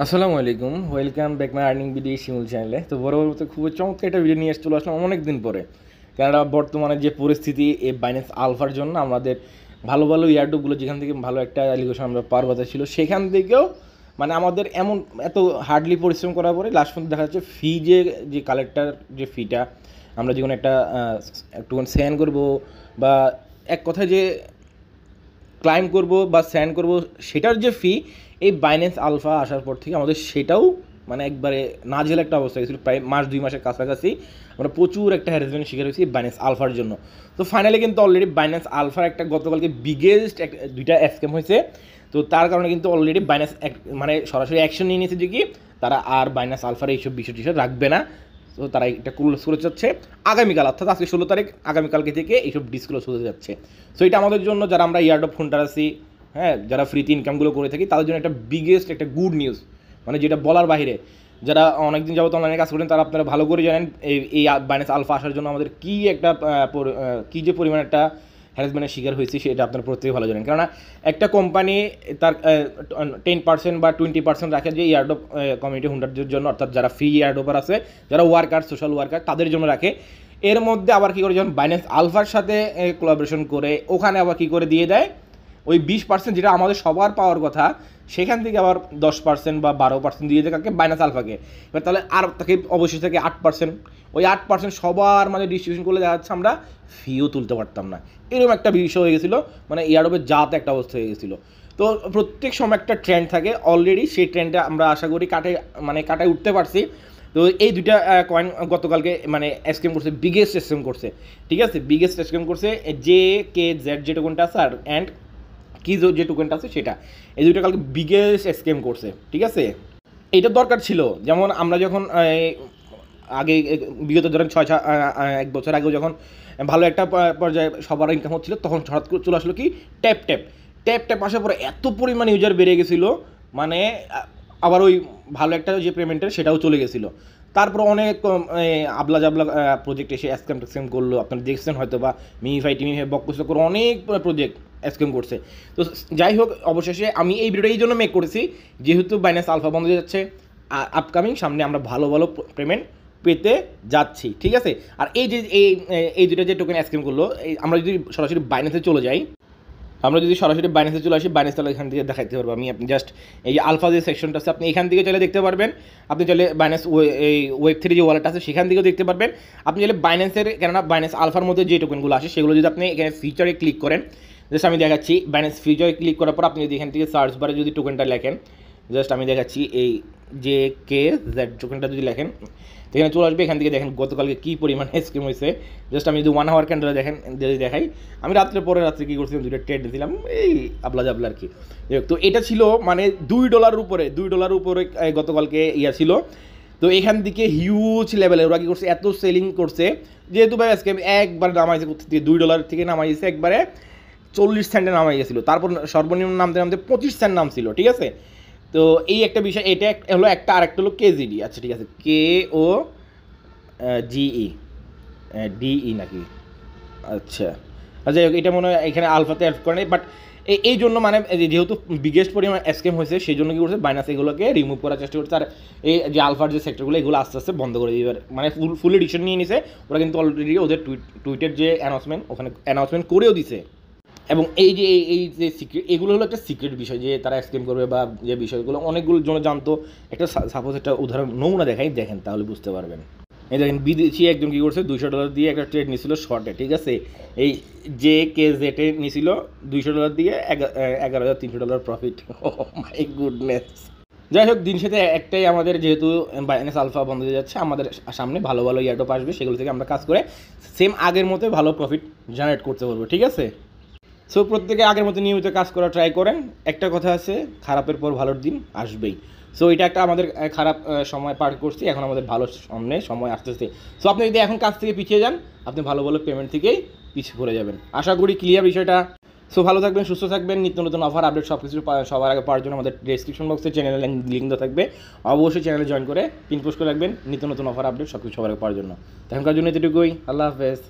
আসসালামু আলাইকুম, welcome back my earning BD Shimul চ্যানেলে। তো বরাবর খুবই চমৎকার একটা ভিডিও নিয়ে চলে আসলাম অনেক দিন পরে। কেননা বর্তমানে যে পরিস্থিতি, এই বাইন্যান্স আলফার জন্য আমাদের ভালো ভালো ইয়ারডুপগুলো যেখান থেকে ভালো একটা অ্যালিগেশন আমরা পাওয়ার কথা ছিল, সেখান থেকেও মানে আমাদের এমন এত হার্ডলি পরিশ্রম করার পরে লাস্ট পর্যন্ত দেখা যাচ্ছে ফি যে কালেক্টার যে ফিটা আমরা যখন একটা একটু সেন্ড করবো বা এক কথায় যে ক্লাইম করব বা স্যান্ড করব, সেটার যে ফি এই বাইন্যান্স আলফা আসার পর থেকে আমাদের সেটাও মানে একবারে নাজেহাল একটা অবস্থা গেছিলো। প্রায় মাস 2 মাসের কাছাকাছি আমরা প্রচুর একটা হ্যারাসমেন্ট শিকার হয়েছি বাইন্যান্স আলফার জন্য। তো ফাইনালি কিন্তু অলরেডি বাইন্যান্স আলফার একটা গতকালকে বিগেস্ট দুইটা স্ক্যাম হয়েছে। তো তার কারণে কিন্তু অলরেডি বাইন্যান্স মানে সরাসরি অ্যাকশন নিয়ে নিয়েছে যে কি তারা আর বাইন্যান্স আলফার এইসব বিষয় টিষয় রাখবে না। তো তারা এটা ক্লোজ করে যাচ্ছে আগামীকাল, অর্থাৎ আজকে 16 তারিখ, আগামীকালকে থেকে এইসব ডিসক্লোজ হতে যাচ্ছে। সো এটা আমাদের জন্য, যারা আমরা ইয়ার্ড অফ ফোনটার আছি, হ্যাঁ, যারা ফ্রিতে ইনকামগুলো করে থাকি, তাদের জন্য একটা বিগেস্ট একটা গুড নিউজ, মানে যেটা বলার বাইরে। যারা অনেকদিন যাবত অনলাইনে কাজ করেন তারা আপনারা ভালো করে জানেন এই বাইন্যান্স আলফা আসার জন্য আমাদের কী একটা কী যে পরিমাণ একটা হ্যারাসমেন্টের শিকার হয়েছে সেটা আপনারা প্রত্যেকে ভালো জানেন। কেননা একটা কোম্পানি তার 10% বা 20% রাখে যে ইয়ার্ডোপ কমিউনিটি হোল্ডারদের জন্য, অর্থাৎ যারা ফ্রি ইয়ার্ডোপার আছে, যারা ওয়ার্কার, সোশ্যাল ওয়ার্কার, তাদের জন্য রাখে। এর মধ্যে আবার কী করে, যখন বাইন্যান্স আলফার সাথে কোলাবোরেশন করে ওখানে আবার কী করে দিয়ে দেয় ওই 20% যেটা আমাদের সবার পাওয়ার কথা, সেখান থেকে আবার 10% বা 12% দিয়ে দেয় কাকে, বাইন্যান্স আলফাকে। এবার তাহলে আর তাকে অবশ্যই থাকে 8%। ওই 8% সবার মানে ডিস্ট্রিবিউশন করলে দেখা যাচ্ছে আমরা ফিও তুলতে পারতাম না, এরকম একটা বিষয় হয়ে গেছিলো। মানে ইয়ারডোপের জাত একটা অবস্থা হয়ে গেছিলো। তো প্রত্যেক সময় একটা ট্রেন্ড থাকে, অলরেডি সেই ট্রেন্ডটা আমরা আশা করি কাটায় উঠতে পারছি। তো এই দুইটা কয়েন গতকালকে মানে স্ক্যাম করছে, বিগেস্ট স্ক্যাম করছে, ঠিক আছে, বিগেস্ট স্ক্যাম করছে। JKZ যে টোকেনটা আছে আর অ্যান্ড কি যে টোকেনটা আছে সেটা, এই দুইটা কালকে বিগেস্ট স্ক্যাম করছে, ঠিক আছে। এইটা দরকার ছিল। যেমন আমরা যখন আগে বিগত ধরেন 1 বছর আগেও যখন ভালো একটা পর্যায়ে সবার ইনকাম হচ্ছিলো, তখন হঠাৎ করে চলে আসলো কি ট্যাপ ট্যাপ আসার পরে এত পরিমাণ ইউজার বেড়ে গেছিলো, মানে আবার ওই ভালো একটা যে পেমেন্টের সেটাও চলে গেছিলো। তারপর অনেক আবলা জাবলা প্রজেক্ট এসে স্ক্যাম করলো, আপনারা দেখছেন হয়তো বা মিমিফাই বকস করে অনেক প্রজেক্ট স্ক্যাম করছে। তো যাই হোক, অবশেষে আমি এই ভিডিওটা এই জন্য মেক করেছি, যেহেতু বাইন্যান্স আলফা বন্ধ হয়ে যাচ্ছে, আপকামিং সামনে আমরা ভালো ভালো পেমেন্ট পেতে যাচ্ছি, ঠিক আছে। আর এই যে এই দুটো যে টোকেন স্ক্যাম করলো, আমরা যদি সরাসরি বাইন্যান্সে চলে যাই, আমরা যদি সরাসরি বাইন্যান্সে চলে আসি, বাইন্যান্স তাহলে এখান থেকে দেখাতে পারবো আমি। আপনি জাস্ট এই যে আলফা যে সেকশনটা আছে, আপনি এখান থেকে চাইলে দেখতে পারবেন। আপনি চাইলে বাইন্যান্স এই Web3 যে ওয়ালেট আছে সেখান থেকেও দেখতে পারবেন। আপনি চাইলে বাইন্যান্সের, কেননা বাইন্যান্স আলফার মধ্যে যে টোকেনগুলো আসে সেগুলো যদি আপনি এখানে ফিচারে ক্লিক করেন, জাস্ট আমি দেখাচ্ছি, বাইন্যান্স ফিচারে ক্লিক করার পর আপনি যদি এখান থেকে সার্চ বারে যদি টোকেনটা লেখেন, জাস্ট আমি দেখাচ্ছি, এই JKZ টোকেনটা যদি লেখেন এখানে চলে আসবে। এখান থেকে দেখেন গতকালকে কী পরিমাণ স্কিম হয়েছে। জাস্ট আমি যদি 1 আওয়ার ক্যান্ডেলে দেখেন যদি দেখাই, আমি রাত্রে কী করছিলাম, 2টা ট্রেড দিয়েছিলাম, এই আবলা জাবলা আর কি। তো এটা ছিল মানে $2 উপরে গতকালকে ইয়া ছিল। তো এখান থেকে হিউজ লেভেলে ওরা কী করছে, এত সেলিং করছে, যেহেতু ভাই আজকে একবার নামাইছে $2 থেকে নামাইছে একবারে 40 সেন্টে নামাই গেছিলো। তারপর সর্বনিম্ন নামতে 25 সেন্ট নাম ছিল, ঠিক আছে। তো এই একটা বিষয়, এটা হলো একটা, আরেকটা হলো KZD। আচ্ছা ঠিক আছে, KOGE নাকি, আচ্ছা আচ্ছা, এটা মনে হয় এখানে আলফাতে অ্যাড করে নেই। বাট এই জন্য মানে যেহেতু বিগেস্ট পরিমাণ স্ক্যাম হয়েছে, সেই জন্য কী করছে বাইন্যান্স এগুলোকে রিমুভ করার চেষ্টা করছে। আর এই যে আলফার যে সেক্টরগুলো, এগুলো আস্তে আস্তে বন্ধ করে দিবে, মানে ফুল এডিশন নিয়ে নিছে ওরা। কিন্তু অলরেডি ওদের টুইটের যে অ্যানাউন্সমেন্ট, ওখানে অ্যানাউন্সমেন্ট করেও দিছে। এবং এই যে সিক্রেট, এগুলো হলো একটা সিক্রেট বিষয়, যে তারা স্ক্যাম করবে বা যে বিষয়গুলো অনেকগুলো জন জানতো। একটা সাপোজ একটা উদাহরণ নমুনা দেখেন তাহলে বুঝতে পারবেন। এই দেখেন, বিদেশি একজন কী করছে, $200 দিয়ে একটা ট্রেড নিয়েছিল শর্টে, ঠিক আছে। এই JKZ নিয়েছিল $200 দিয়ে, $11,300 প্রফিট। O my goodness. যাই হোক, দিন শেষে একটাই আমাদের, যেহেতু বাইন্যান্স আলফা বন্ধ হয়ে যাচ্ছে, আমাদের সামনে ভালো ভালো ইয়ারডপ আসবে, সেগুলো থেকে আমরা কাজ করে সেম আগের মতো ভালো প্রফিট জেনারেট করতে পারবো, ঠিক আছে। সো প্রত্যেকে আগের মতো নিয়মিত কাজ করা ট্রাই করেন। একটা কথা আছে, খারাপের পর ভালোর দিন আসবেই। সো এটা একটা আমাদের খারাপ সময় পার করছি, এখন আমাদের ভালো সামনে সময় আসতেছে। সো আপনি যদি এখন কাজ থেকে পিছিয়ে যান, আপনি ভালো ভালো পেমেন্ট থেকেই পিছিয়ে পড়ে যাবেন। আশা করি ক্লিয়ার বিষয়টা। সো ভালো থাকবেন, সুস্থ থাকবেন, নিত্য নতুন অফার আপডেট সব কিছু সবার আগে পাওয়ার জন্য আমাদের ডেসক্রিপশন বক্সে চ্যানেলের লিঙ্ক দেওয়া থাকবে। অবশ্যই চ্যানেলে জয়েন করে পিন পোস্ট করে রাখবেন, নিত্য নতুন অফার আপডেট সব কিছু সবার আগে পাওয়ার জন্য। এখনকার জন্য এতটুকুই, আল্লাহ হাফেজ।